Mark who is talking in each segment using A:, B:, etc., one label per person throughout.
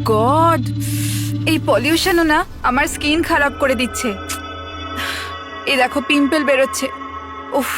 A: God, এই পলিউশনও না আমার স্কিন খারাপ করে দিচ্ছে। এই দেখো পিম্পল বেরোচ্ছে। উফ।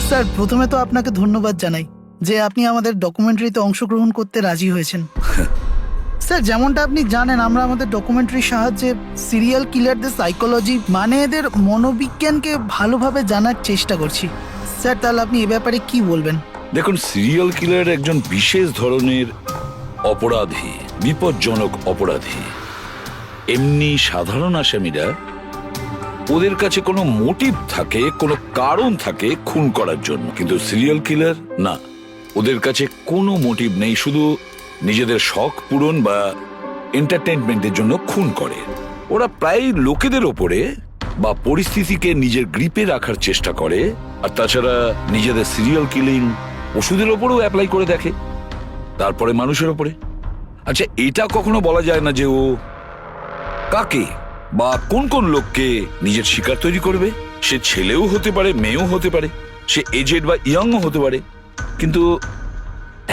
B: স্যার, প্রথমে তো আপনাকে ধন্যবাদ জানাই যে আপনি আমাদের ডকুমেন্টারিতে অংশগ্রহণ করতে রাজি হয়েছেন। স্যার, যেমনটা আপনি জানেন, আমরা আমাদের ডকুমেন্টারির সাহায্যে সিরিয়াল কিলারদের সাইকোলজি মানে এদের মনোবিজ্ঞানকে ভালোভাবে জানার চেষ্টা করছি। স্যার, তাহলে আপনি এ ব্যাপারে কি বলবেন?
C: দেখুন, সিরিয়াল কিলার একজন বিশেষ ধরনের অপরাধী, বিপজ্জনক অপরাধী। এমনি সাধারণ আসামিরা, ওদের কাছে কোনো মোটিভ থাকে, কোনো কারণ থাকে খুন করার জন্য, কিন্তু সিরিয়াল কিলার না, ওদের কাছে কোনো মোটিভ নেই, শুধু নিজেদের শখ পূরণ বা এন্টারটেইনমেন্টের জন্য খুন করে। ওরা প্রায় লোকেদের ওপরে বা পরিস্থিতিকে নিজের গ্রিপে রাখার চেষ্টা করে, আর তাছাড়া নিজেদের সিরিয়াল কিলিং ওষুধের ওপরেও অ্যাপ্লাই করে দেখে, তারপরে মানুষের ওপরে। আচ্ছা, এটা কখনো বলা যায় না যে ও কাকে বা কোন কোন লোককে নিজের শিকার তৈরি করবে। সে ছেলেও হতে পারে, মেয়েও হতে পারে, সে এজেড বা ইয়াংও হতে পারে। কিন্তু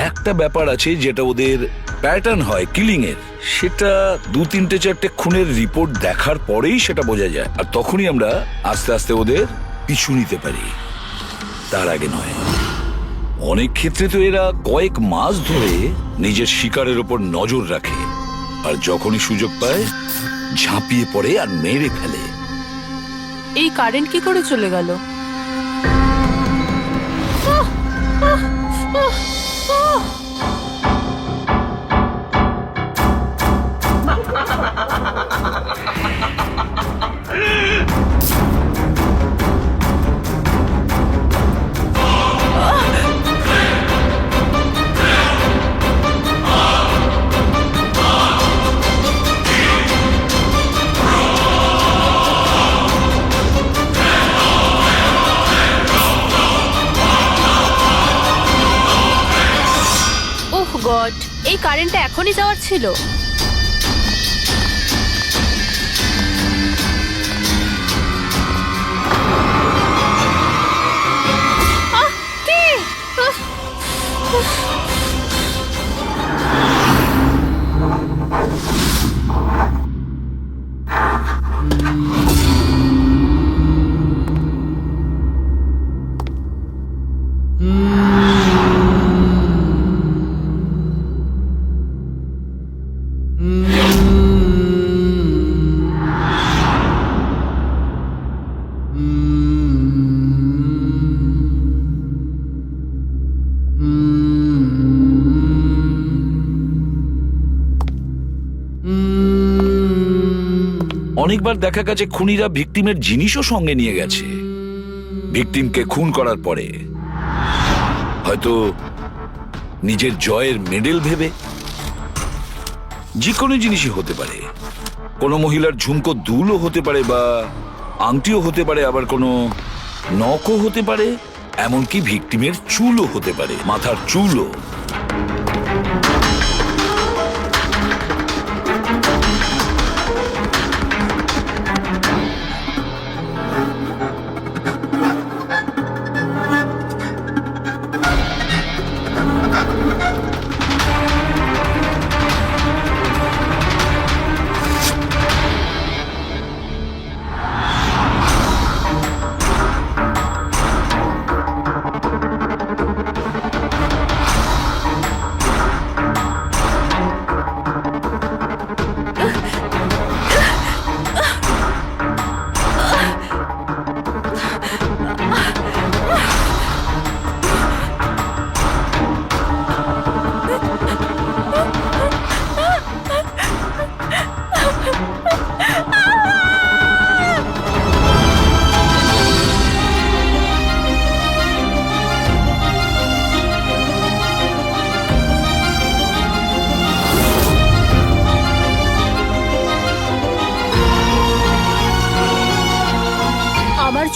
C: একটা ব্যাপার আছে যেটা ওদের প্যাটার্ন হয় কিলিং এর, সেটা 2-3-4টে খুনের রিপোর্ট দেখার পরেই সেটা বোঝা যায়, আর তখনই আমরা আস্তে আস্তে ওদের পিছু নিতে পারি, তার আগে নয়। অনেক ক্ষেত্রে তো এরা কয়েক মাস ধরে নিজের শিকারের ওপর নজর রাখে, আর যখনই সুযোগ পায় ঝাঁপিয়ে পড়ে আর মেরে ফেলে।
D: এই কারেন্ট কি করে চলে গেল? ওহ গড, এই কারেন্টটা এখনই যাওয়ার ছিল। কে?
C: অনেকবার দেখা গেছে খুনিরা ভিকটিমের জিনিসও সঙ্গে নিয়ে গেছে। ভিকটিমকে খুন করার পরে হয়তো নিজের জয়ের মেডেল ভেবে। যে কোনো জিনিসই হতে পারে, কোনো মহিলার ঝুমকো দুলও হতে পারে, বা আংটিও হতে পারে, আবার কোনো নখও হতে পারে, এমনকি ভিকটিমের চুলও হতে পারে, মাথার চুলও।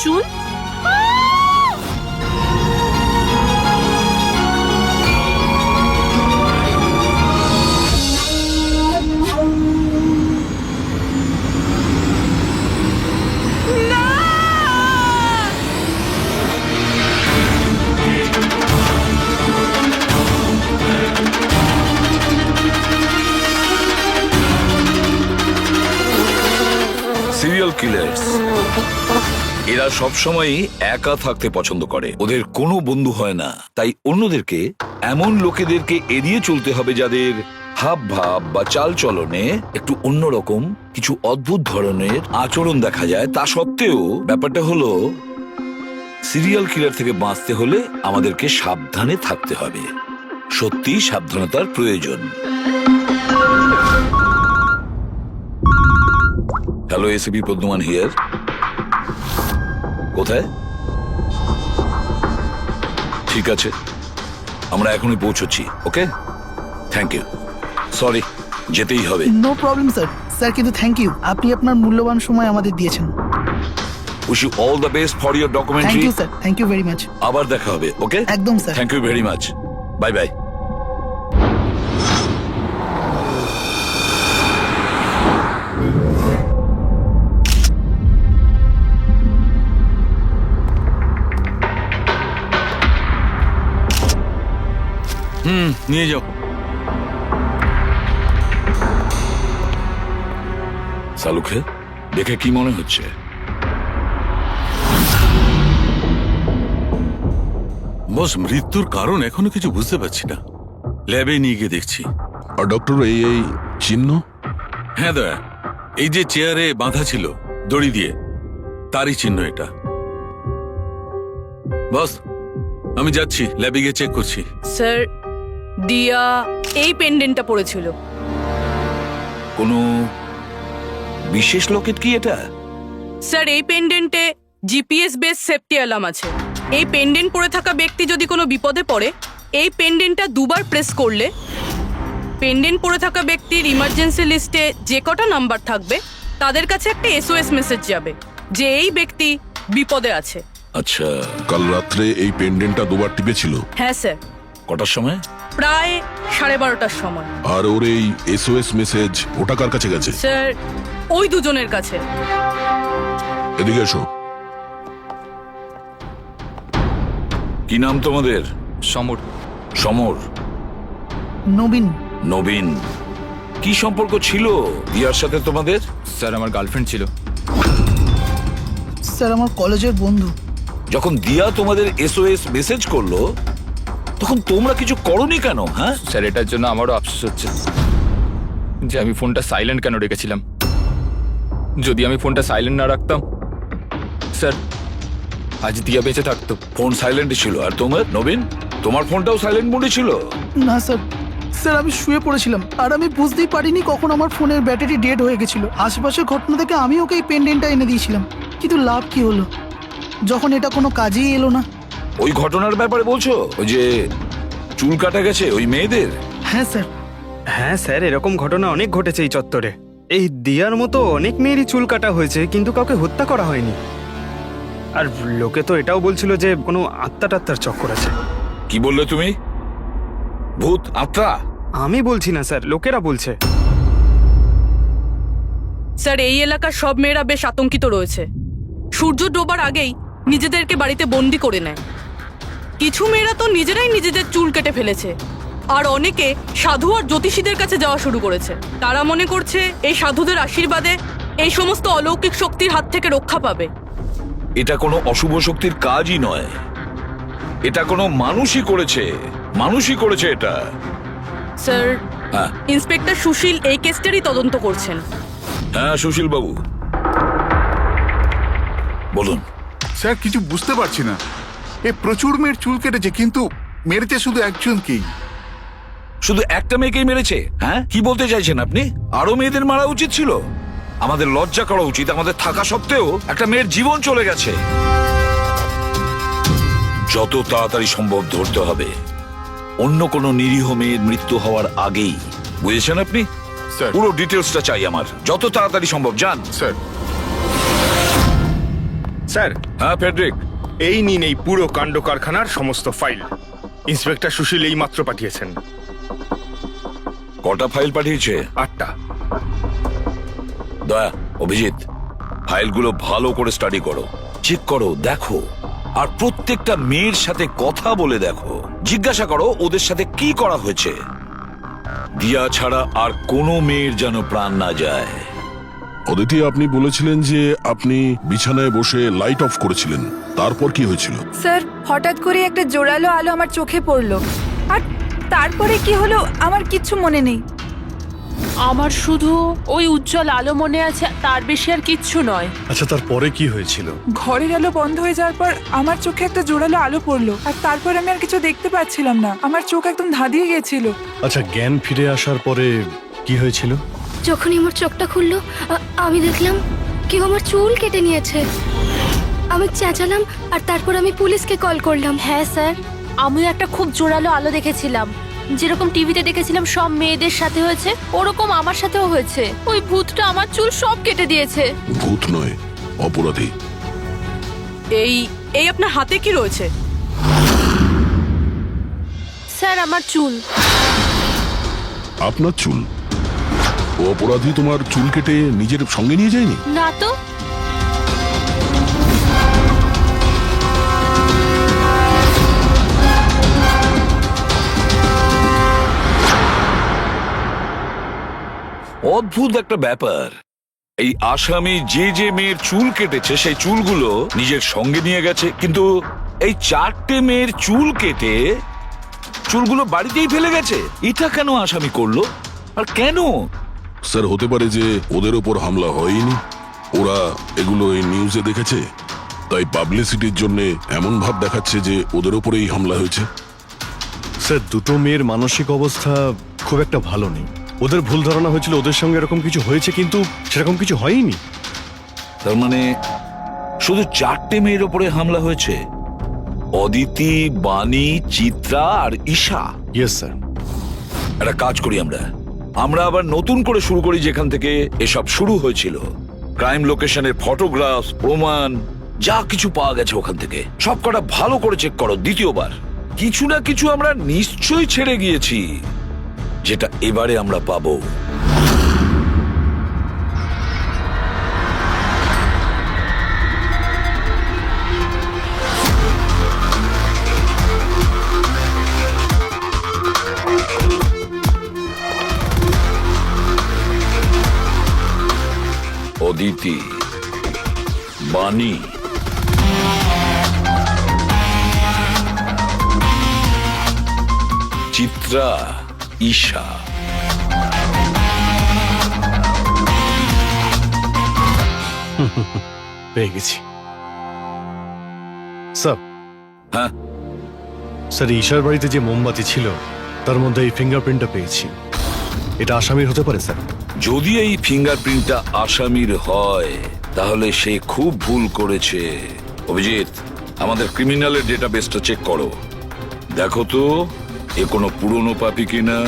D: চুল।
C: সিরিয়াল কিলার্স এরা সবসময়ই একা থাকতে পছন্দ করে, ওদের কোনো বন্ধু হয় না। তাই অন্যদেরকে, এমন লোকেদেরকে এড়িয়ে চলতে হবে যাদের হাব ভাব বা চাল চলনে একটু অন্যরকম, কিছু অদ্ভুত ধরনের আচরণ দেখা যায়। তা সত্ত্বেও ব্যাপারটা হলো, সিরিয়াল কিলার থেকে বাঁচতে হলে আমাদেরকে সাবধানে থাকতে হবে। সত্যি সাবধানতার প্রয়োজন। Hello, ACP Padmaman here. কোথায়? ঠিক আছে, আমরা এখনই পৌঁছচ্ছি। Okay, thank you. সরি, যেতেই হবে।
B: No problem sir. স্যার কিন্তু থ্যাংক ইউ, আপনি আপনার মূল্যবান সময় আমাদের দিয়েছেন।
C: Wish you all the best for your
B: thank
C: documentary.
B: You sir, thank you very much.
C: আবার দেখা হবে। ওকে,
B: একদম sir.
C: Thank you very much. Bye bye.
E: নিয়ে যাও।
C: সালুকে দেখে কি মনে হচ্ছে?
E: বস, মৃত্যুর কারণ এখনো কিছু বুঝতে পারছি না। ল্যাবে নিয়ে গিয়ে দেখছি।
F: আর ডক্টর, এই চিহ্ন?
E: হ্যাঁ দয়া, এই যে চেয়ারে বাঁধা ছিল দড়ি দিয়ে, তারই চিহ্ন এটা। বস, আমি যাচ্ছি, ল্যাবে গিয়ে চেক করছি।
G: স্যার, দিয়া এই পেন্ডেন্টটা পড়েছিল।
C: কোনো বিশেষ লকেট কি এটা?
G: স্যার, এই পেন্ডেন্টে জিপিএস বেস সেফটি অ্যালার্ম আছে। এই পেন্ডেন্ট পরে থাকা ব্যক্তি যদি কোনো বিপদে পড়ে, এই পেন্ডেন্টটা দুবার প্রেস করলে পেন্ডেন্ট পরে থাকা ব্যক্তির ইমার্জেন্সি লিস্টে যে কটা নাম্বার থাকবে তাদের কাছে একটা এসওএস মেসেজ যাবে যে এই ব্যক্তি বিপদে আছে।
C: আচ্ছা,
F: কাল রাত্রে এই পেন্ডেন্টটা দুবার টিপেছিল।
G: হ্যাঁ স্যার,
C: কটার সময়?
G: প্রায় 12:30টার সময়।
F: আর ওর এই এসওএস মেসেজ ওটা কার কাছে গেছে?
G: স্যার, ওই দুজনের কাছে।
F: এদিকে এসো।
C: কি নাম তোমাদের?
H: সমর।
C: সমর।
B: নবীন।
C: নবীন। কি সম্পর্ক ছিল দিয়ার সাথে তোমাদের?
H: স্যার, আমার গার্লফ্রেন্ড ছিল।
B: স্যার, আমার কলেজের বন্ধু।
C: যখন দিয়া তোমাদের এসওএস মেসেজ করলো তখন তোমরা কিছু করনি কেন? হ্যাঁ
H: স্যার, এটার জন্য আমারও আফসোস হচ্ছে যে আমি ফোনটা সাইলেন্ট কেন রেখেছিলাম। যদি আমি ফোনটা সাইলেন্ট না রাখতাম, স্যার, আজ দিয়া বেঁচে থাকতো।
C: ফোন সাইলেন্ট ছিল। আর তোমার নবীন, তোমার ফোনটাও সাইলেন্ট মোডে ছিল?
B: না স্যার, স্যার আমি শুয়ে পড়েছিলাম আর আমি বুঝতেই পারিনি কখন আমার ফোনের ব্যাটারি ডেড হয়ে গেছিল। আশেপাশের ঘটনা থেকে আমি ওকে এই পেন্ডেন্টটা এনে দিয়েছিলাম, কিন্তু লাভ কি হলো যখন এটা কোনো কাজেই এলো না।
C: ওই ঘটনার ব্যাপারে বলছো? ওই যে চুল কাটা গেছে ওই মেয়েদের?
B: হ্যাঁ স্যার।
I: হ্যাঁ স্যার, এরকম ঘটনা অনেক ঘটেছে এই চত্বরে। এই দিয়ার মতো অনেক মেয়েরই চুল কাটা হয়েছে, কিন্তু কাউকে হত্যা করা হয়নি। আর লোকে তো এটাও বলছিল যে কোনো আত্মা টাত্মার চক্কর আছে।
C: কি বললে তুমি? ভূত, আত্মা?
I: আমি বলছি না স্যার, লোকেরা বলছে।
G: স্যার, এই এলাকার সব মেয়েরা বেশ আতঙ্কিত রয়েছে। সূর্য ডোবার আগেই নিজেদেরকে বাড়িতে বন্দি করে নেয়। কিছু মেয়েরা তো নিজেরাই নিজেদের চুল কেটে ফেলেছে, আর অনেকে সাধু আর জ্যোতিষীদের কাছে যাওয়া শুরু করেছে। তারা মনে করছে এই সাধুদের আশীর্বাদে এই সমস্ত অলৌকিক শক্তির হাত থেকে রক্ষা পাবে।
C: এটা কোনো অশুভ শক্তির কাজই নয়, এটা কোনো মানুষই করেছে। মানুষই করেছে এটা।
G: স্যার,
C: হ্যাঁ
G: ইন্সপেক্টর সুশীল এই কেসটারই তদন্ত করছেন।
C: হ্যাঁ, সুশীল বাবু বলুন।
J: স্যার, কিছু বুঝতে পারছি না। এ প্রচুর মেয়ের চুল কেটেছে, কিন্তু মেরেছে শুধু একজনকেই।
C: শুধু একটা মেয়েকেই মেরেছে? হ্যাঁ, কি বলতে চাইছেন আপনি? আরো মেয়েদের মারা উচিত ছিল? আমাদের লজ্জা করা উচিত। আমাদের থাকা সত্ত্বেও একটা মেয়ের জীবন চলে গেছে। যত তাড়াতাড়ি সম্ভব ধরতে হবে অন্য কোনো নিরীহ মেয়ের মৃত্যু হওয়ার আগেই। বুঝেছেন আপনি?
J: স্যার।
C: পুরো ডিটেলসটা চাই আমার, যত তাড়াতাড়ি সম্ভব। যান।
J: স্যার।
I: স্যার,
C: হ্যাঁ ফেডরিক,
I: এই নিন এই পুরো কাণ্ড কারখানার সমস্ত ফাইল। ইন্সপেক্টর সুশীল এই মাত্র পাঠিয়েছেন।
C: কটা ফাইল পাঠিয়েছে?
I: 8টা।
C: দয়া, অভিজিৎ, ফাইলগুলো ভালো করে স্টাডি করো, চেক করো, দেখো, আর প্রত্যেকটা মেয়ের সাথে কথা বলে দেখো, জিজ্ঞাসা করো ওদের সাথে কি করা হয়েছে। দিয়া ছাড়া আর কোনো মেয়ের যেন প্রাণ না যায়।
F: অদিতি, আপনি বলেছিলেন যে আপনি বিছানায় বসে লাইট অফ করেছিলেন, তারপর কি হয়েছিল?
A: স্যার, হঠাৎ করে একটা জোরালো আলো আমার চোখে পড়লো, আর তারপরে কি হলো আমার কিচ্ছু মনে নেই।
D: আমার শুধু ওই উজ্জ্বল আলো মনে আছে, তার বেশি আর কিচ্ছু নয়।
K: আচ্ছা, তারপরে কি হয়েছিল?
A: ঘরের আলো বন্ধ হয়ে যাওয়ার পর আমার চোখে একটা জোরালো আলো পড়লো, আর তারপর আমি আর কিছু দেখতে পাচ্ছিলাম না, আমার চোখ একদম ধাঁধিয়ে গেছিল।
K: আচ্ছা, জ্ঞান ফিরে আসার পরে কি হয়েছিল?
L: যখনই আমার চোখটা খুললো আমি দেখলাম কেউ আমার চুল কেটে নিয়েছে। আমি চেঁচালাম আর তারপর আমি পুলিশকে কল করলাম।
D: হ্যাঁ স্যার, আমিও একটা খুব জোরালো আলো দেখেছিলাম, যেরকম টিভিতে দেখেছিলাম সব মেয়েদের সাথে হয়েছে, ওরকম আমার সাথেও হয়েছে। ওই ভূতটা আমার চুল সব কেটে দিয়েছে।
F: ভূত নয়, অপরাধী।
G: এই এই আপনার হাতে কি রয়েছে?
D: স্যার, আমার চুল।
F: আপনার চুল? ও অপরাধী তোমার চুল কেটে নিজের সঙ্গে নিয়ে যায়নি?
D: না তো।
C: অদ্ভুত একটা ব্যাপার, এই আসামি যে যে মেয়ের চুল কেটেছে সেই চুলগুলো নিজের সঙ্গে নিয়ে গেছে, কিন্তু এই 4টে মেয়ের চুল কেটে চুলগুলো বাড়িতেই ফেলে গেছে। এটা কেন আসামি করলো, আর কেন?
F: স্যার, হতে পারে যে ওদের ওপর হামলা হয়নি, ওরা এগুলো এই নিউজে দেখেছে, তাই পাবলিসিটির জন্য এমন ভাব দেখাচ্ছে যে ওদের ওপরেই হামলা হয়েছে।
K: স্যার, দুটো মেয়ের মানসিক অবস্থা খুব একটা ভালো নেই। ওদের ভুল ধারণা হয়েছিল ওদের সঙ্গে এরকম কিছু হয়েছে, কিন্তু সেরকম কিছু হয়নি।
C: তার মানে শুধু 4টে মেয়ের ওপরে হামলা হয়েছে? অদিতি, বাণী, চিত্রা আর ঈশা।
K: Yes sir.
C: একটা কাজ করি, আমরা আবার নতুন করে শুরু করি যেখান থেকে এসব শুরু হয়েছিল। ক্রাইম লোকেশনের ফটোগ্রাফ, প্রমাণ, যা কিছু পাওয়া গেছে ওখান থেকে সব কটা ভালো করে চেক করো দ্বিতীয়বার। কিছু না কিছু আমরা নিশ্চয়ই ছেড়ে গিয়েছি, যেটা এবারে আমরা পাবো। অদিতি, বাণী, চিত্রা, ঈশা।
K: পেয়ে গেছি স্যার।
C: হ্যাঁ
K: স্যার, ঈশার বাড়িতে যে মোমবাতি ছিল তার মধ্যে এই ফিঙ্গারপ্রিন্টটা পেয়েছি। এটা আসামির হতে পারে স্যার।
C: যদি এই ফিঙ্গারপ্রিন্টটা আসামির হয় তাহলে সে খুব ভুল করেছে। অভিজিৎ, আমাদের ক্রিমিনালের ডেটাবেসটা চেক করো, দেখো তো এ কোনো পুরনো পাপি কিনা।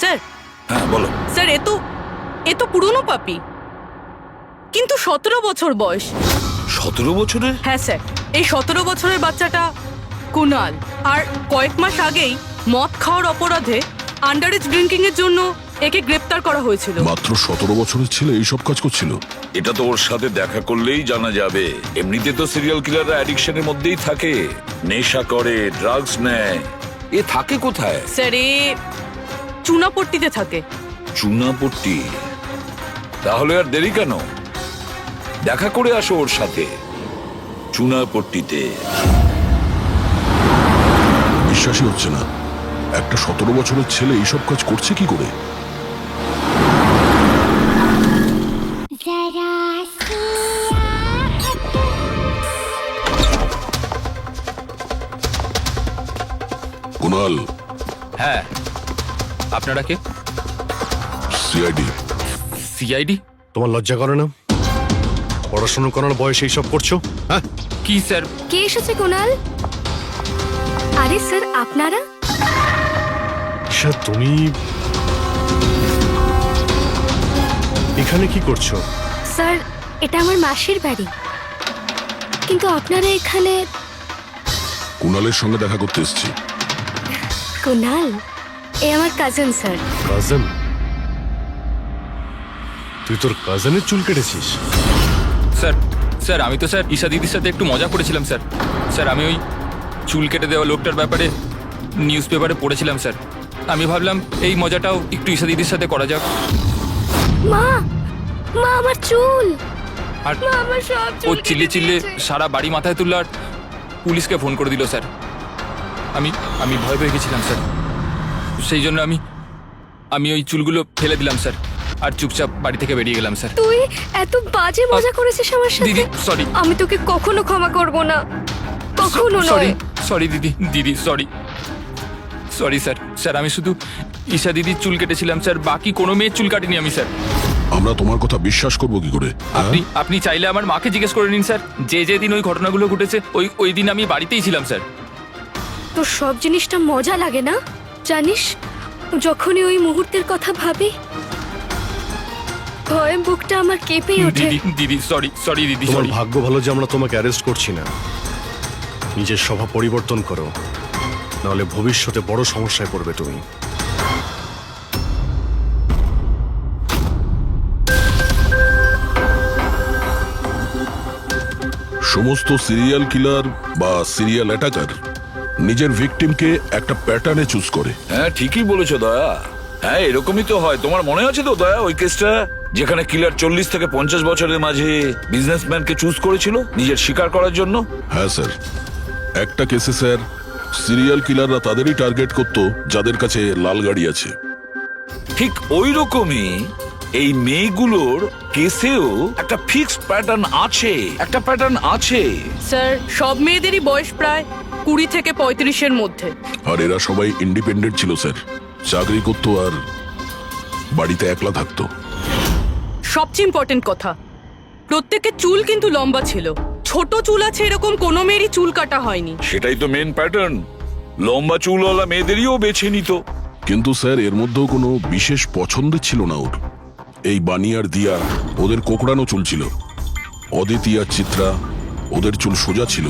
G: স্যার,
C: হ্যাঁ বলো।
G: স্যার, এ তো পুরনো পাপি, কিন্তু 17 বছর বয়স।
C: 17 বছরের?
G: হ্যাঁ স্যার, এই 17 বছরের বাচ্চাটা কুনাল, আর কয়েক মাস আগেই মদ খাওয়ার অপরাধে আন্ডারেজ ড্রিঙ্কিং এর জন্য একে গ্রেপ্তার করা হয়েছিল।
F: মাত্র 17 বছরের ছেলে এইসব কাজ করছিল?
C: এটা তো ওর সাথে দেখা করলেই জানা যাবে। এমনিতে তো সিরিয়াল কিলাররা অ্যাডিকশনের মধ্যেই থাকে, নেশা করে, ড্রাগস নেয়। এ থাকে কোথায়?
G: স্যার, এ চুনাপট্টিতে থাকে।
C: চুনাপট্টি? তাহলে আর দেরি কেন, দেখা করে আসো ওর সাথে চুনাপট্টিতে।
F: বিশ্বাসই হচ্ছে না, একটা 17 বছরের ছেলে এইসব কাজ করছে কি করে? কুনাল।
H: হ্যাঁ, আপনারা কে?
F: সিআইডি।
H: সিআইডি?
K: তোমার লজ্জা করে না? পড়াশোনা করার বয়সে এইসব করছো? হ্যাঁ,
H: কি স্যার?
L: কে এসেছে কুনাল? আরে স্যার আপনারা?
K: স্যার তুমি এখানে কি করছো?
L: স্যার এটা আমার মাসির বাড়ি, কিন্তু আপনারা এখানে?
F: কুণালের সঙ্গে দেখা করতে এসেছি।
L: কুনাল এ আমার কাজিন স্যার।
K: কাজন? তুই তোর কাজনের চুল কেটেছিস?
H: স্যার স্যার আমি তো স্যার ঈশা দিদির সাথে একটু মজা করেছিলাম স্যার। স্যার আমি ওই চুল কেটে দেওয়া লোকটার ব্যাপারে নিউজ পেপারে পড়েছিলাম স্যার। আমি ভাবলাম এই মজাটাও একটু ঈশা দিদির সাথে করা যাক।
L: মা, মা আমার চুল,
H: আর
L: মা আমার সব
H: ও
L: চুল
H: চিল্লে
L: কেটে
H: চিল্লে
L: দিয়েছে।
H: সারা বাড়ি মাথায় তুললো আর পুলিশকে ফোন করে দিল স্যার। আমি ভয় পেয়ে গেছিলাম স্যার। সেই জন্য আমি ওই চুলগুলো ফেলে দিলাম স্যার, আর চুপচাপ বাড়ি থেকে বেরিয়ে গেলাম স্যার।
L: তুই এত বাজে মজা করেছিস আমার
H: দিদি
L: সাথে।
H: সরি,
L: আমি তোকে কখনো ক্ষমা করব না, কখনো
H: সরি
L: নয়।
H: সরি দিদি সরি সরি স্যার। স্যার আমি শুধু ঈশা দিদির চুল কেটেছিলাম স্যার, বাকি কোনো মেয়ের চুল কাটিনি আমি স্যার।
F: আমরা তোমার কথা বিশ্বাস করবো কি করে?
H: আপনি চাইলে আমার মাকে জিজ্ঞেস করে নিন স্যার। যে দিন ওই ঘটনাগুলো ঘটেছে ওই দিন আমি বাড়িতেই ছিলাম স্যার।
L: তোর সব জিনিসটা মজা লাগে না জানিস? যখনই ওই মুহূর্তের কথা ভাবি ভয়ে বুকটা আমার কেঁপে ওঠে।
H: দিদি সরি দিদি
K: তোমার
H: সরি।
K: ভাগ্য ভালো যে আমরা তোমাকে অ্যারেস্ট করছি না। নিজের স্বভাব পরিবর্তন করো, নাহলে ভবিষ্যতে বড় সমস্যায় পড়বে তুমি।
F: সমস্ত সিরিয়াল কিলার বা সিরিয়াল অ্যাটাকার নিজের ভিকটিমকে একটা প্যাটার্নে চুজ করে।
C: হ্যাঁ ঠিকই বলেছো দয়া। হ্যাঁ এরকমই তো হয়। তোমার মনে আছে তো দয়া ওই কেসটা, যেখানে কিলার 40 থেকে 50 বছরের মাঝে বিজনেসম্যানকে চুজ করেছিল নিজের শিকার করার জন্য?
F: হ্যাঁ স্যার, একটা কেসে স্যার সিরিয়াল কিলাররা তাদেরই টার্গেট করত যাদের কাছে লাল গাড়ি আছে।
C: ঠিক ওই রকমই এই মেয়েগুলোর কেসেও একটা ফিক্সড প্যাটার্ন আছে, একটা প্যাটার্ন আছে।
G: স্যার সব মেয়েদেরই বয়স প্রায় 20 থেকে 35-এর মধ্যে।
F: আর এরা সবাই ইন্ডিপেন্ডেন্ট ছিল স্যার, চাকরি করতো আর বাড়িতে একলা থাকতো।
G: সবচেয়ে ইম্পর্টেন্ট কথা, প্রত্যেকের চুল কিন্তু লম্বা ছিল। ছোট চুল আছে এরকম কোনো মেয়েরই চুল কাটা হয়নি।
C: সেটাই তো মেন প্যাটার্ন। লম্বা চুলওয়ালা মেয়েদেরইও বেছে নিত।
F: কিন্তু স্যার এর মধ্যেও কোনো বিশেষ পছন্দের ছিল না ওর। এই বানি আর দিয়া ওদের কোকড়ানো চুল ছিল। অদিতি আর চিত্রা ওদের চুল সোজা ছিল।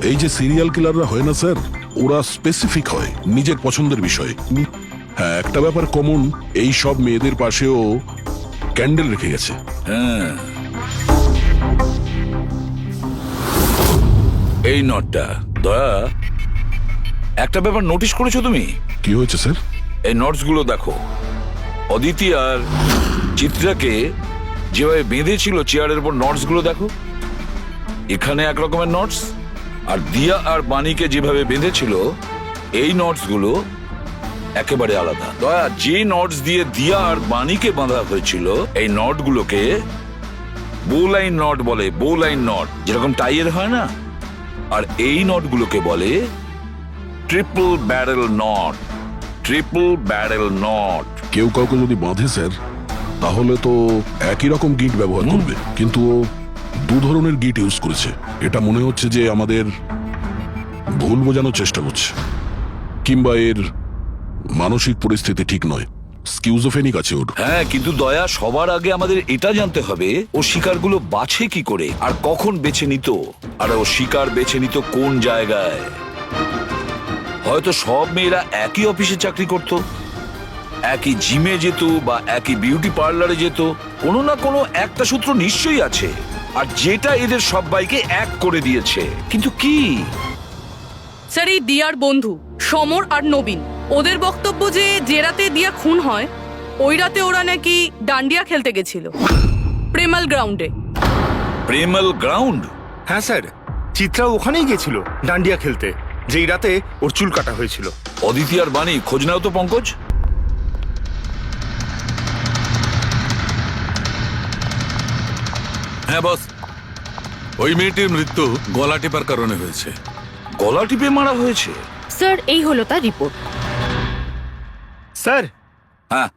F: এই যে সিরিয়াল কিলাররা হয় না স্যার, ওরা স্পেসিফিক হয় নিজের পছন্দের বিষয়ে। হ্যাঁ একটা ব্যাপার কমন, এই সব মেয়েদের পাশেও ক্যান্ডেল রেখে গেছে।
C: হ্যাঁ এই নটটা দয়া, একটা ব্যাপার নোটিস করেছো তুমি?
F: কি হয়েছে স্যার?
C: এই নোটস গুলো দেখো। অদিতি আর চিত্রাকে যেভাবে বেঁধেছিল চেয়ারের উপর, নোটস গুলো দেখো। এখানে এক রকমের নোটস, আর দিয়া আর বাণীকে যেভাবে বেঁধেছিল এই নোটস গুলো একেবারে আলাদা। দয়া, যে নোটস দিয়ে দিয়া আর বাণীকে বাঁধা হয়েছিল এই নট গুলোকে বোলাইন নট বলে। বোলাইন নট যেরকম টাইয়ের হয় না, আর এই নট গুলোকে বলে triple barrel not. Triple barrel not.
F: কেউ কাউকে যদি বাঁধে স্যার, তাহলে তো একই রকম গিট ব্যবহার করবে, কিন্তু ও দু ধরনের গিট ইউজ করেছে। এটা মনে হচ্ছে যে আমাদের ভুল বোঝানোর চেষ্টা করছে, কিংবা এর মানসিক পরিস্থিতি ঠিক নয়, স্কিউজোফেনিক আছে ওর।
C: হ্যাঁ কিন্তু দয়া, সবার আগে আমাদের এটা জানতে হবে ও শিকারগুলো বাছে কি করে আর কখন বেছে নিত, আর ও শিকার বেছে নিত কোন জায়গায়। হয়তো সব মেয়েরা একই অফিসে চাকরি করত, একই জিমে যেত বা একই বিউটি পার্লারে যেত। কোনো না কোনো একটা সূত্র নিশ্চয়ই আছে, আর যেটা এদের সবাইকে এক করে দিয়েছে। কিন্তু কি?
G: স্যার এই দিয়ার বন্ধু সমর আর নবীন, ওদের বক্তব্য যে রাতে দিয়া খুন হয় ওই রাতে ওরা নাকি ডান্ডিয়া খেলতে গেছিল প্রেমাল গ্রাউন্ডে।
C: প্রেমাল গ্রাউন্ড?
I: হ্যাঁ স্যার, চিত্রা ওখানেই গেছিল ডান্ডিয়া খেলতে, যেই রাতে ওর চুল কাটা হয়েছিল।
C: অদিতি আর বাণী খোঁজ নাও তো পঙ্কজ।
E: হ্যাঁ বস, ওই মেয়েটির মৃত্যু গলা টিপার কারণে হয়েছে।
C: গলা টিপে মারা হয়েছে?
D: স্যার এই হলো তার রিপোর্ট।
I: স্যার,
C: হ্যাঁ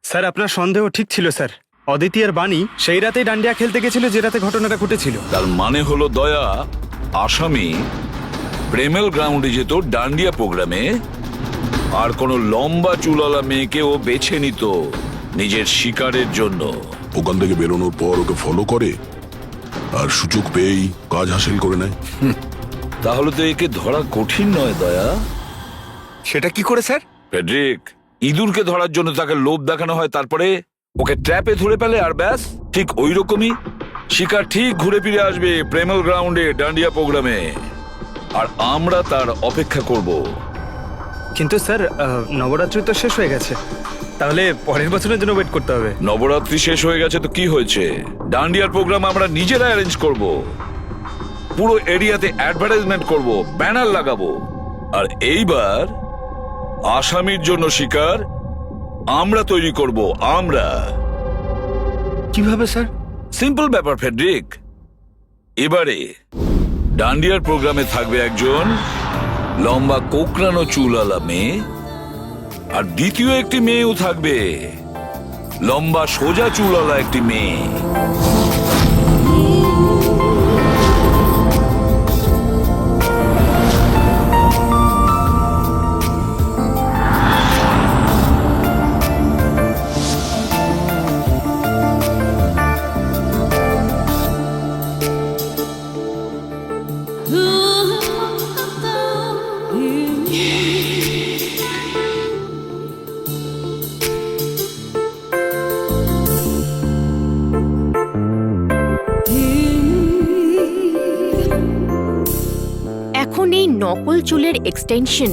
I: স্যার আপনার সন্দেহ ঠিক ছিল স্যার। অদিতি আর বাণী সেই রাতেই ডান্ডিয়া খেলতে গেছিল যে রাতে ঘটনাটা ঘটেছিল।
C: তার মানে হলো দয়া, আসামি প্রেমেল গ্রাউন্ডে যেত ডান্ডিয়া প্রোগ্রামে, আর কোনো লম্বা চুলালা মেয়েকে ও বেছে নিত নিজের শিকারের জন্য।
F: ওখান থেকে বেরোনোর পর ওকে ফলো করে আর সুযোগ পেয়েই কাজ হাসিল করে নেয়।
C: তাহলে তো একে ধরা কঠিন নয় দয়া।
J: সেটা কি করে স্যার?
C: ফেডরিক, ইঁদুরকে ধরার জন্য তাকে লোভ দেখানো হয়, তারপরে ওকে ট্র্যাপে ধরে ফেলে, আর ব্যাস ঠিক ওই রকমই শিকার ঠিক ঘুরে ফিরে আসবে প্রেমেল গ্রাউন্ডে ডান্ডিয়া প্রোগ্রামে, আর আমরা তার অপেক্ষা করব।
I: কিন্তু স্যার নবরাত্রি তো শেষ হয়ে গেছে, তাহলে পরের বছরের জন্য ওয়েট করতে হবে।
C: নবরাত্রি শেষ হয়ে গেছে তো কি হয়েছে, ডান্ডিয়ার প্রোগ্রাম আমরা নিজেরা অ্যারেঞ্জ করব, পুরো এরিয়াতে অ্যাডভার্টাইজমেন্ট করব, ব্যানার লাগাবো, আর এইবার আসামির জন্য শিকার আমরা তৈরি করব। আমরা
J: কিভাবে স্যার?
C: সিম্পল ব্যাপার ফেডরিক। এবারে ডান্ডিয়ার প্রোগ্রামে থাকবে একজন লম্বা কোকড়ানো চুলালা মেয়ে, আর দ্বিতীয় একটি মেয়েও থাকবে, লম্বা সোজা চুলালা একটি মেয়ে।
D: এখন এই নকল চুলের এক্সটেনশন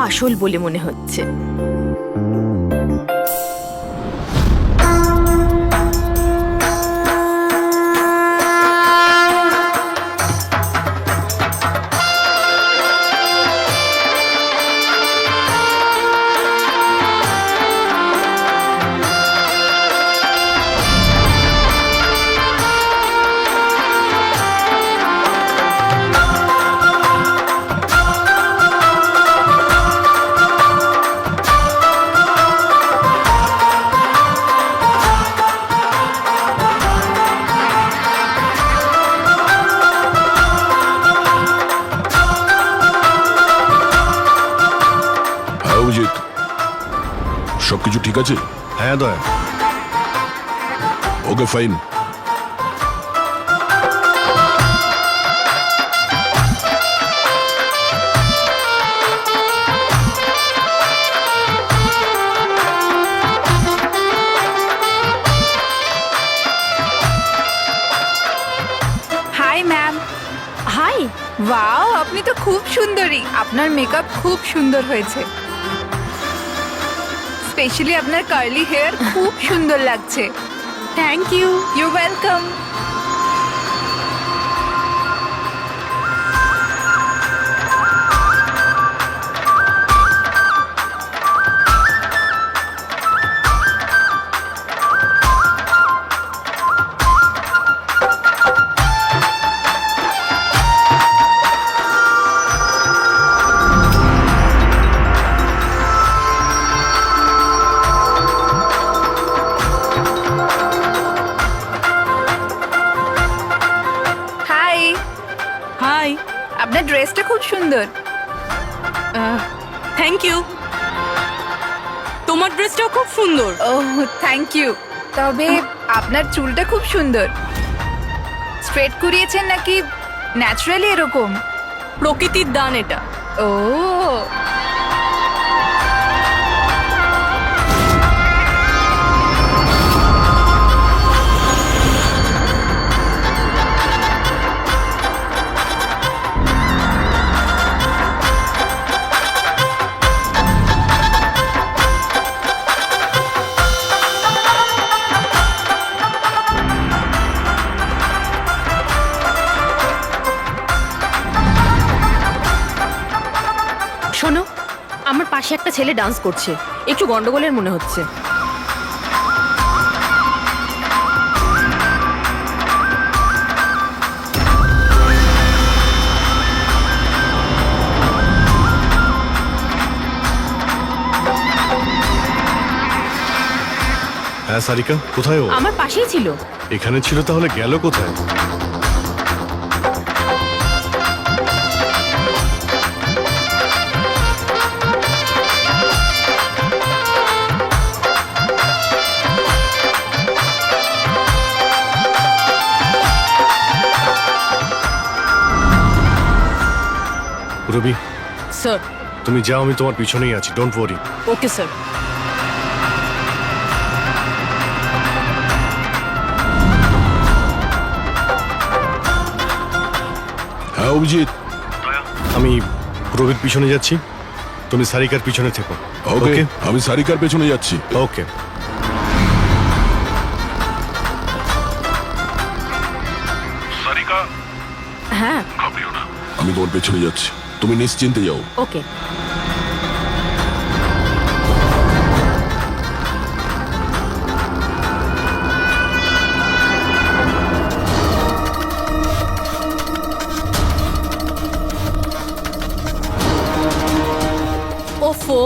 D: আসল বলে মনে হচ্ছে।
F: অভিজিৎ, সবকিছু ঠিক আছে?
K: হ্যাঁ Daya.
F: Okay fine.
A: Hi ma'am.
D: Hi.
A: Wow, আপনি তো খুব সুন্দরী। আপনার মেকআপ খুব সুন্দর হয়েছে, স্পেশালি আপনার কার্লি হেয়ার খুব সুন্দর লাগছে।
D: Thank you.
A: You welcome. Hi.
G: Hi.
A: আপনার ড্রেসটা খুব সুন্দর।
G: Thank you. তোমার ড্রেসটাও খুব সুন্দর।
A: Oh thank you. তবে আপনার চুলটা খুব সুন্দর। স্ট্রেট করিয়েছেন নাকি ন্যাচারালি এরকম?
G: প্রকৃতির দান এটা।
A: ও
D: শোনো, আমার পাশে একটা ছেলে ডান্স করছে, একটু গন্ডগোলের মনে হচ্ছে।
K: হ্যাঁ সারিকা, কোথায় ও?
D: আমার পাশেই ছিল।
K: এখানে ছিল, তাহলে গেল কোথায়? রবি,
G: স্যার।
K: তুমি যাও, আমি তোমার পিছনেই আছি, ডোন্ট ওয়ারি।
G: Okay sir.
F: হ্যাঁ অভিজিৎ,
K: আমি রবির পিছনে যাচ্ছি, তুমি সারিকার পিছনে থেকো।
F: ওকে, আমি সারিকার পেছনে যাচ্ছি।
K: ওকে।
F: সারিকা,
D: হ্যাঁ,
F: ঘাবড়িও না, আমি তোমার পেছনে যাচ্ছি, তুমি নিশ্চিন্তে যাও।
D: ওকে।
G: ওফো,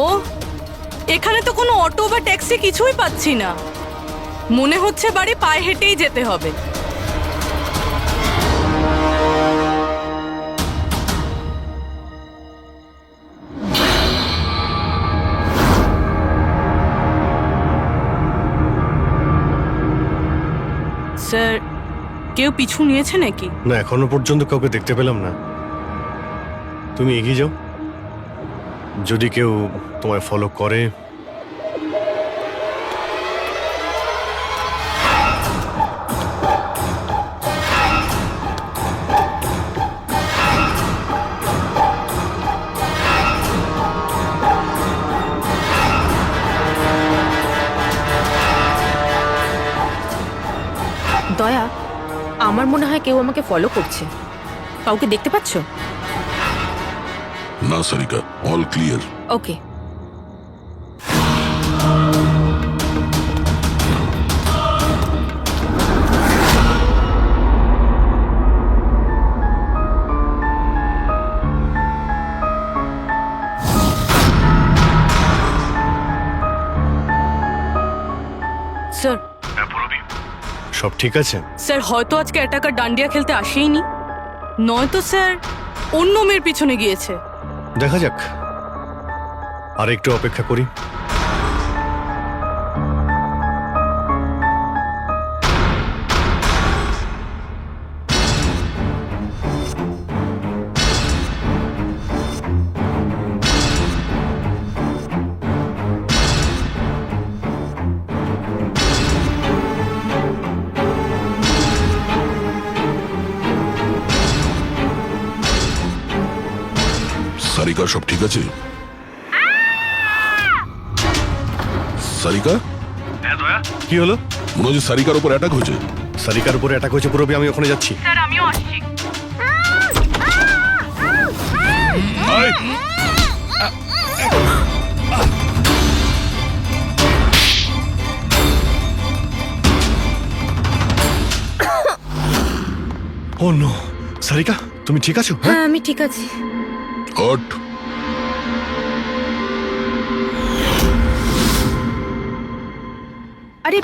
G: এখানে তো কোনো অটো বা ট্যাক্সি কিছুই পাচ্ছি না। মনে হচ্ছে বাড়ি পায়ে হেঁটেই যেতে হবে। স্যার, কেউ পিছু নিয়েছে নাকি?
K: না, এখনো পর্যন্ত কাউকে দেখতে পেলাম না। তুমি এগিয়ে যাও, যদি কেউ তোমায় ফলো করে।
D: দয়া, আমার মনে হয় কেউ আমাকে ফলো করছে। কাউকে দেখতে পাচ্ছ?
F: না সারিকা, অল ক্লিয়ার।
D: ওকে।
G: স্যার।
K: সব ঠিক আছে?
G: স্যার, হয়তো আজকে অ্যাটাকার ডান্ডিয়া খেলতে আসেইনি, নয়তো স্যার অন্য মেয়ের পিছনে গিয়েছে।
K: দেখা যাক, আর একটু অপেক্ষা করি।
F: সারিকা, সব ঠিক আছে? সারিকা,
K: কি হলো?
F: মনে হচ্ছে সারিকার উপর অ্যাটাক হয়েছে।
K: সারিকার উপরে অ্যাটাক হয়েছে পুরবি, আমি ওখানে যাচ্ছি।
G: স্যার, আমিও আসছি।
F: আয়!
K: ও নো, সারিকা তুমি ঠিক আছো?
D: হ্যাঁ, আমি ঠিক আছি।
F: ওঠ।
D: আরে,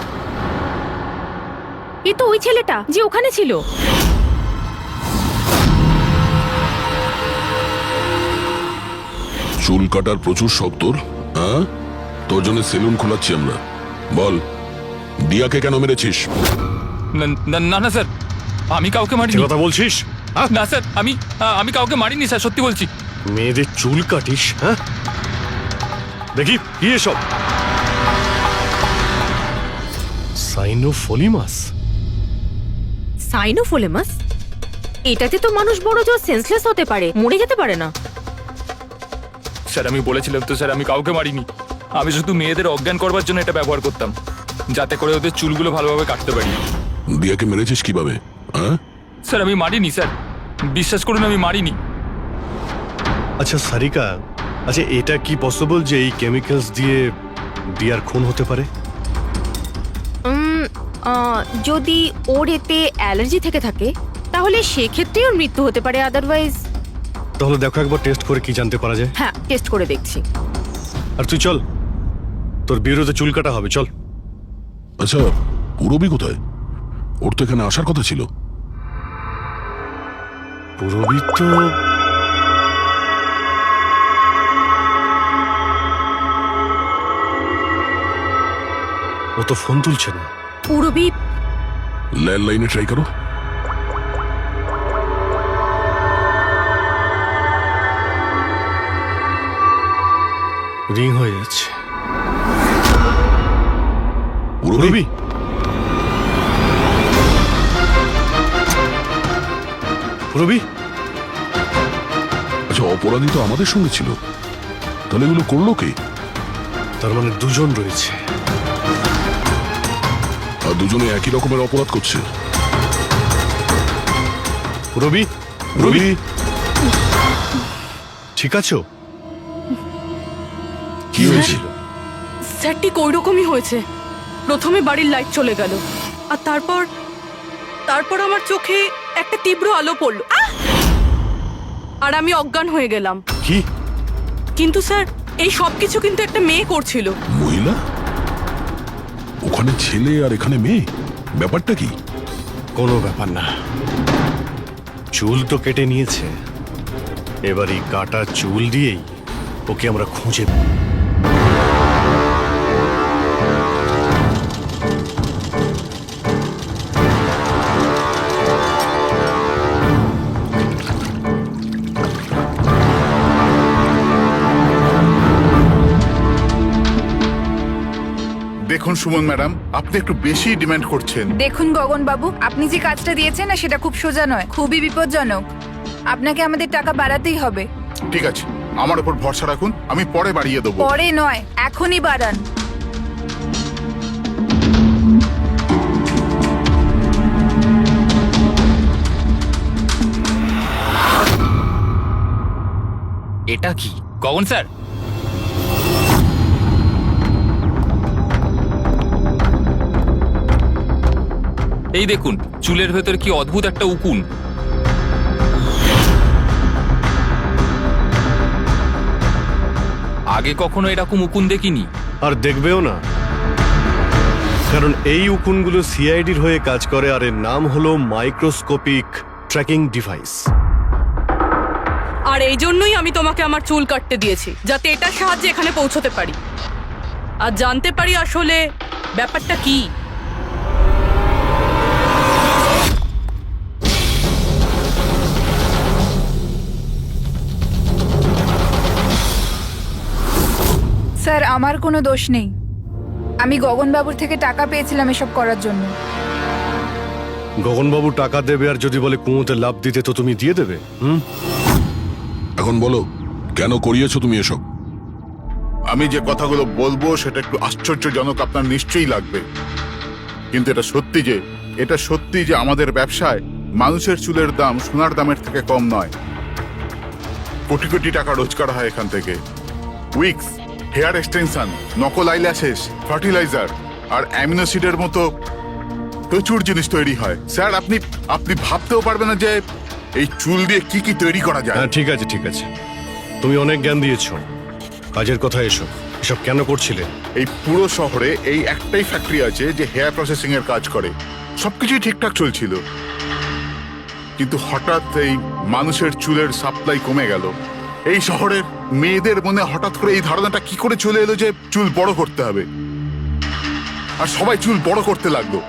D: এ তো ওই ছেলেটা যে ওখানে ছিল।
F: চুল কাটার প্রচুর শখ তোর, হ্যাঁ? তোর জন্য সেলুন খোলাচ্ছি আমরা। বল, দিয়াকে কেন মেরেছিস?
H: না না না স্যার, আমি কাউকে মারিনি।
K: কথা বলছিস?
H: না স্যার, আমি কাউকে মারিনি স্যার, সত্যি বলছি।
K: মেয়েদের চুল কাটিস? হ্যাঁ, দেখি কি এসব। সাইনোফোলিমাস?
D: সাইনোফোলেমাস? এটাতে তো মানুষ বড় জোর সেন্সলেস হতে পারে, মরে যেতে পারে না।
H: স্যার, আমি বলেছিলাম তো স্যার, আমি কাউকে মারিনি। আমি শুধু মেয়েদের অজ্ঞান করবার জন্য এটা ব্যবহার করতাম, যাতে করে ওদের চুলগুলো ভালোভাবে কাটতে পারি।
F: দিয়াকে মেরেছিস কিভাবে? হ্যাঁ
H: স্যার, আমি মারিনি স্যার, বিশ্বাস করুন, আমি মারিনি।
K: আচ্ছা সারিকা, আচ্ছা এটা কি পসিবল যে এই কেমিক্যালস দিয়ে দিয়ার খুন হতে পারে?
D: যদি ওর এতে অ্যালার্জি থেকে থাকে তাহলে সেক্ষেত্রে ওর মৃত্যু হতে পারে, আদারওয়াইজ।
K: তাহলে দেখো একবার টেস্ট করে কি জানতে পারা যায়।
D: হ্যাঁ, টেস্ট করে দেখছি।
K: আর তুই চল, তোর বিরুদ্ধে চুল কাটা হবে, চল।
F: আচ্ছা, পুরবী কোথায়? ওর তো এখানে আসার কথা ছিল।
K: পুরবী তো ও তো ফোন তুলছে না।
D: পুরবী
F: ল্যান্ডলাইনে ট্রাই করো।
K: রিং হয়ে যাচ্ছে।
F: পুরবী,
K: পুরবী,
F: আচ্ছা অপরাধী তো আমাদের সঙ্গে ছিল, তাহলে এগুলো করলো কে?
K: তার মানে দুজন রয়েছে।
F: আর দুজনে একই রকমের অপরাধ করছে।
K: পুরবী,
F: পুরবী,
K: ঠিক আছো?
F: কি হয়েছিল?
G: স্যার ঠিক ওই রকমই হয়েছে। প্রথমে বাড়ির লাইট চলে গেল, আর তারপর আমার চোখে একটা তীব্র আলো পড়লো, আর আমি অজ্ঞান হয়ে গেলাম।
K: কি?
G: কিন্তু স্যার এই সব কিছু কিন্তু একটা মেয়ে করছিল।
F: মহিলা? ওখানে ছেলে আর এখানে মেয়ে, ব্যাপারটা কি?
K: কোনো ব্যাপার না, চুল তো কেটে নিয়েছে, এবার এই কাটা চুল দিয়েই ওকে আমরা খুঁজে নেব।
J: দেখুন সুমন ম্যাডাম, আপনি একটু বেশি ডিমান্ড করছেন।
A: দেখুন গগন বাবু, আপনি যে কাজটা দিয়েছেন না সেটা খুব সোজা নয়, খুবই বিপজ্জনক। আপনাকে আমাদের টাকা বাড়াতেই হবে।
J: ঠিক আছে, আমার উপর ভরসা রাখুন, আমি পরে বাড়িয়ে দেবো।
A: পরে নয়, এখনই বাড়ান।
H: এটা কি গগন স্যার? এই দেখুন, চুলের ভেতর কি অদ্ভুত একটা উকুন। আগে কখনো এরকম উকুন দেখিনি।
K: আর দেখবেও না, কারণ এই উকুনগুলো সিআইডির হয়ে কাজ করে, আর এর নাম হলো মাইক্রোস্কোপিক ট্র্যাকিং ডিভাইস।
G: আর এই জন্যই আমি তোমাকে আমার চুল কাটতে দিয়েছি, যাতে এটার সাহায্যে এখানে পৌঁছতে পারি আর জানতে পারি আসলে ব্যাপারটা কি।
A: স্যার, আমার কোনো দোষ নেই। আমি গগন বাবুর থেকে টাকা পেয়েছিলাম এসব করার জন্য।
K: গগনবাবু টাকা দেবে, আর যদি বলে কুঁয়োতে লাভ দিতে তো তুমি দিয়ে দেবে?
F: এখন বলো, কেন করিয়েছো তুমি এসব?
J: আমি যে কথাগুলো বলবো সেটা একটু আশ্চর্যজনক আপনার নিশ্চয়ই লাগবে, কিন্তু এটা সত্যি যে আমাদের ব্যবসায় মানুষের চুলের দাম সোনার দামের থেকে কম নয়। কোটি কোটি টাকা রোজগার হয় এখান থেকে। উইক্স, হেয়ার এক্সটেনশন, নকল আইল্যাশেস, ফার্টিলাইজার আর অ্যামিনোসিডের মতো প্রচুর জিনিস তৈরি হয়। স্যার, আপনি ভাবতেও পারবেন না যে এই চুল দিয়ে কি কি তৈরি করা যায়।
K: হ্যাঁ, ঠিক আছে, ঠিক আছে, তুমি অনেক জ্ঞান দিয়েছো, কাজের কথা এসো। এসব কেন করছিলে?
J: এই পুরো শহরে এই একটাই ফ্যাক্টরি আছে যে হেয়ার প্রসেসিং এর কাজ করে। সবকিছুই ঠিকঠাক চলছিল, কিন্তু হঠাৎ এই মানুষের চুলের সাপ্লাই কমে গেল। এই শহরের মেয়েদের মনে হঠাৎ করে এই ধারণাটা কি করে চলে এলো যে চুল বড় করতে হবে, আর সবাই চুল বড় করতে লাগলো।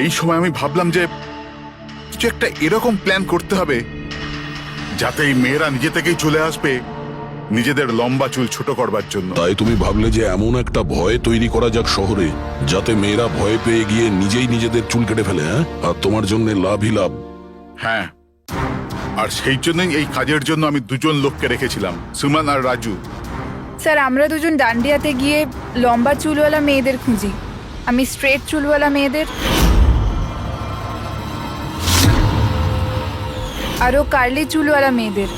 J: এই সময় আমি ভাবলাম যে কিছু একটা এরকম প্ল্যান করতে হবে যাতে এই মেয়েরা নিজে থেকেই চলে আসবে নিজেদের লম্বা চুল ছোট করবার জন্য।
F: তাই তুমি ভাবলে যে এমন একটা ভয় তৈরি করা যাক শহরে, যাতে মেয়েরা ভয় পেয়ে গিয়ে নিজেই নিজেদের চুল কেটে ফেলে, হ্যাঁ? আর তোমার জন্য লাভই লাভ।
J: হ্যাঁ, আর সেই জন্যই এই কাজের জন্য আমি দুজন লোককে রেখেছিলাম, সুমন আর রাজু।
A: স্যার, আমরা দুজন ডান্ডিয়াতে গিয়ে লম্বা চুলওয়ালা মেয়েদের খুঁজি। আমি স্ট্রেট চুলওয়ালা মেয়েদের, আরও কার্লি চুলওয়ালা মেয়েদের।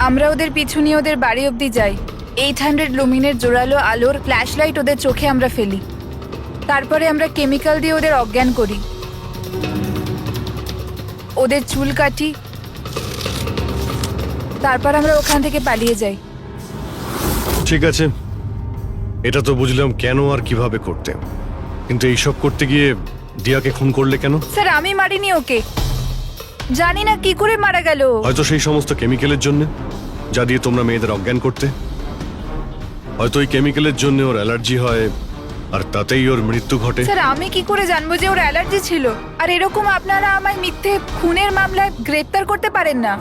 A: আমরা ওদের পিছু নিয়ে ওদের বাড়ি অবধি যাই। 800 লুমিনের জোরালো আলোর ফ্ল্যাশ লাইট ওদের চোখে আমরা ফেলি। তারপরে আমরা কেমিক্যাল দিয়ে ওদের অজ্ঞান করি, ওদের চুল কাটি, তারপর আমরা ওখান থেকে পালিয়ে যাই।
K: ঠিক আছে, এটা তো বুঝলাম কেন আর কিভাবে করতে, কিন্তু এইসব করতে গিয়ে দিয়াকে খুন করলে কেন?
A: স্যার আমি মারিনি ওকে, জানি না কি করে মারা গেল।
K: হয়তো সেই সমস্ত কেমিক্যালের জন্য যা দিয়ে তোমরা মেয়েদের অজ্ঞান করতে। হয়তো ওই কেমিক্যালের জন্য ওর অ্যালার্জি হয় আর তাতেই ওর মৃত্যু ঘটে।
A: স্যার আমি কি করে জানবো যে ওর অ্যালার্জি ছিল? আর এরকম আপনারা আমায় মিথ্যে খুনের মামলায় গ্রেপ্তার করতে পারেন না।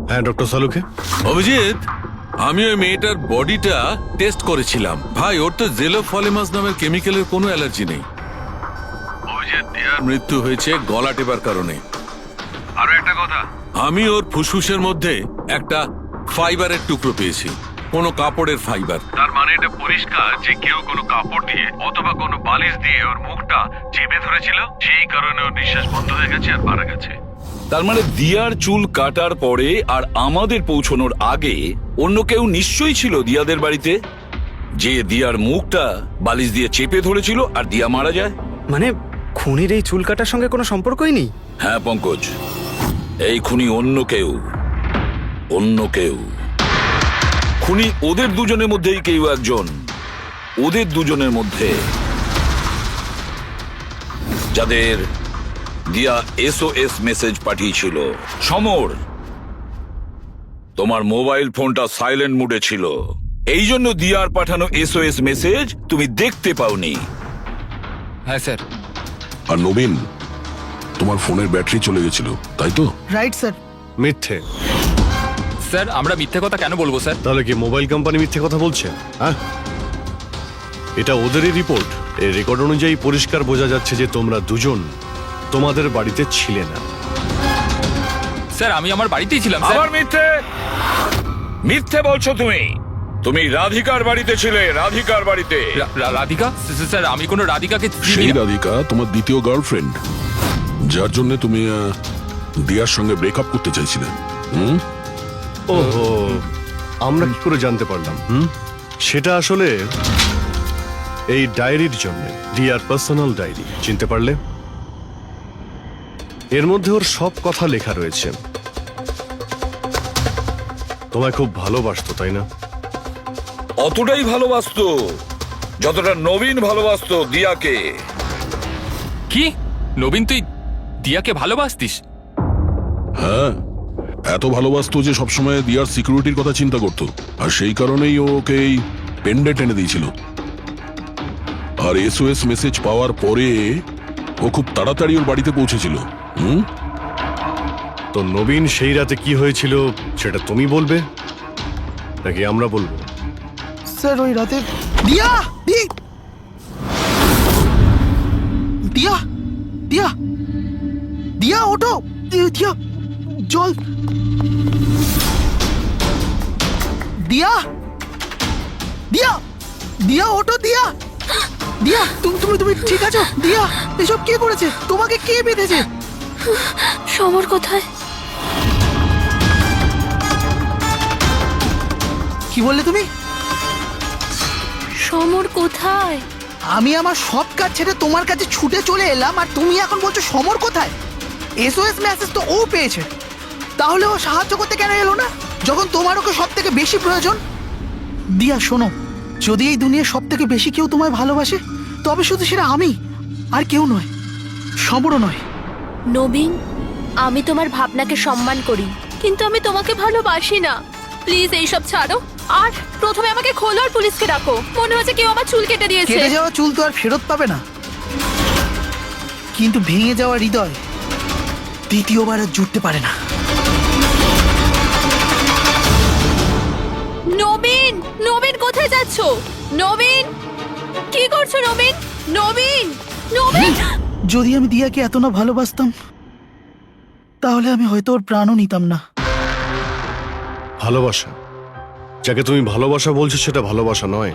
K: হ্যাঁ ডক্টর সালুকে।
E: অভিজিৎ, আমি ওই মেয়েটার বডিটা টেস্ট করেছিলাম। ভাই, ওর তো জেলোফলিমাস নামের কেমিক্যালের কোনো অ্যালার্জি নেই। অভিজিৎ, দিয়ার মৃত্যু হয়েছে গলা টেপার কারণে। আরো একটা কথা, আমি ওর ফুসফুসের মধ্যে একটা ফাইবারের টুকরো পেয়েছি, কোনো কাপড়ের ফাইবার। তার মানে এটা পরিষ্কার যে কেউ কোনো কাপড় দিয়ে অথবা কোনো বালিশ দিয়ে ওর মুখটা চেপে ধরেছিল, সেই কারণে ওর নিঃশ্বাস বন্ধ হয়ে গেছে আর মারা গেছে।
C: তার মানে দিয়ার চুল কাটার পরে আর আমাদের পৌঁছানোর আগে অন্য কেউ নিশ্চয়ই ছিল দিয়াদের বাড়িতে, যে দিয়ার মুখটা বালিশ দিয়ে চেপে ধরেছিল আর দিয়া মারা যায়।
I: মানে খুনির এই চুল কাটার সঙ্গে কোনো সম্পর্কই নেই?
C: হ্যাঁ পঙ্কজ, এই খুনি অন্য কেউ, অন্য কেউ। খুনি ওদের দুজনের মধ্যেই কেউ একজন, ওদের দুজনের মধ্যে যাদের দিয়া SOS মেসেজ পাঠিয়েছিল। সমর, তোমার মোবাইল ফোনটা সাইলেন্ট মোডে ছিল, এই জন্য দিয়ার পাঠানো SOS মেসেজ তুমি দেখতে পাওনি।
H: হ্যাঁ স্যার।
F: আর নবীন, তোমার ফোনের ব্যাটারি চলে গেছিল, তাই তো?
B: Right sir.
K: মিথ্যে।
H: স্যার আমরা মিথ্যে কথা কেন বলবো স্যার?
K: তাহলে কি মোবাইল কোম্পানি মিথ্যে কথা বলছে? হ্যাঁ, এটা ওদেরই রিপোর্ট। এই রেকর্ড অনুযায়ী পরিষ্কার বোঝা যাচ্ছে যে তোমরা দুজন তোমাদের বাড়িতে ছিলে না।
H: স্যার আমি আমার বাড়িতেই ছিলাম স্যার।
C: আবার মিথ্যে, মিথ্যে বলছো তুমি। তুমি রাধিকার বাড়িতে ছিলে, রাধিকার বাড়িতে।
H: রাধিকা? স্যার আমি কোনো রাধিকাকে চিনি
F: সেই
H: না।
F: রাধিকা তোমার দ্বিতীয় গার্লফ্রেন্ড, যার জন্য তুমি দিয়ার সঙ্গে ব্রেকআপ করতে চাইছিলে।
K: ওহো, আমরা কি করে জানতে পারলাম? সেটা আসলে এই ডায়েরির জন্য, দিয়ার পার্সোনাল ডায়েরি। চিনতে পারলে? এর মধ্যে ওর সব কথা লেখা রয়েছে। তোমায় খুব ভালোবাসতো, তাই না?
C: অতটাই ভালোবাসতো যতটা নবীন ভালোবাসতো দিয়াকে।
H: কি? নবীন তুই দিয়াকে ভালোবাসতিস?
F: হ্যাঁ, এত ভালোবাসতো যে সবসময় দিয়ার সিকিউরিটির কথা চিন্তা করতো, আর সেই কারণেই ও ওকে এই পেন্ডেন্ট এনে দিয়েছিল। আর SOS মেসেজ পাওয়ার পরে ও খুব তাড়াতাড়ি ওর বাড়িতে পৌঁছেছিল।
K: তো নবীন সেই রাতে কি হয়েছিল সেটা তুমি বলবে নাকি আমরা বলবো?
B: স্যার ওই রাতে দিয়া দিয়া দিয়া দিয়া ওঠো, দিয়া জল, দিয়া দিয়া দিয়া ওঠো, দিয়া দিয়া তুমি তুমি তুমি ঠিক আছো? দিয়া, এসব কে করেছে? তোমাকে কে বেঁধেছে?
L: সমর কোথায়?
B: কি বললে তুমি?
L: সমর কোথায়?
B: আমি আমার সব কাজ ছেড়ে তোমার কাছে ছুটে চলে এলাম, আর তুমি এখন বলছো সমর কোথায়? SOS মেসেজ তো ও পেয়েছে, তাহলে ও সাহায্য করতে কেন এলো না যখন তোমার ওকে সব থেকে বেশি প্রয়োজন? দিয়া শোনো, যদি এই দুনিয়ার সব থেকে বেশি কেউ তোমায় ভালোবাসে, তবে শুধু সেটা আমি, আর কেউ নয়, সমরও নয়।
D: নবীন, আমি তোমার ভাবনাকে সম্মান করি, কিন্তু আমি তোমাকে ভালোবাসি না। প্লিজ এইসব ছাড়ো, আর প্রথমে আমাকে খোলো আর পুলিশকে ডাকো। মনে হচ্ছে কেউ আমার চুল কেটে দিয়েছে।
B: কেটে যাওয়া চুল তো আর ফেরত পাবে না, কিন্তু ভেঙে যাওয়া হৃদয় দ্বিতীয়বার আর জুটতে পারে না।
D: নবীন, নবীন কোথায় যাচ্ছো? নবীন, কি করছো নবীন? নবীন, নবীন!
B: যদি আমি দিয়াকে এত না ভালোবাসতাম, তাহলে আমি হয়তো ওর প্রাণও নিতাম না।
K: ভালোবাসা, যাকে তুমি ভালোবাসা বলছো সেটা ভালোবাসা নয়,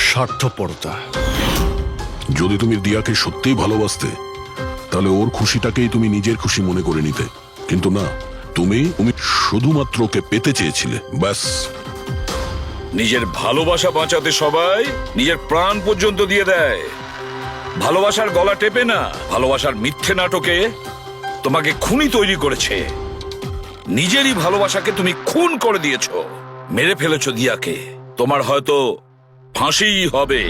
K: স্বার্থপরতা।
F: যদি তুমি দিয়াকে সত্যিই ভালোবাসতে, তাহলে ওর খুশিটাকেই তুমি নিজের খুশি মনে করে নিতে, কিন্তু না, তুমি শুধুমাত্র ওকে পেতে চেয়েছিলে, ব্যাস।
C: নিজের ভালোবাসা বাঁচাতে সবাই নিজের প্রাণ পর্যন্ত দিয়ে দেয়। ভালোবাসার গলা টেপে না, ভালোবাসার মিথ্যে নাটকে তোমাকে খুনি তৈরি করেছে। নিজেরই ভালোবাসাকে তুমি খুন করে দিয়েছো, মেরে ফেলেছো দিয়াকে। তোমার হয়তো ফাঁসিই হবে।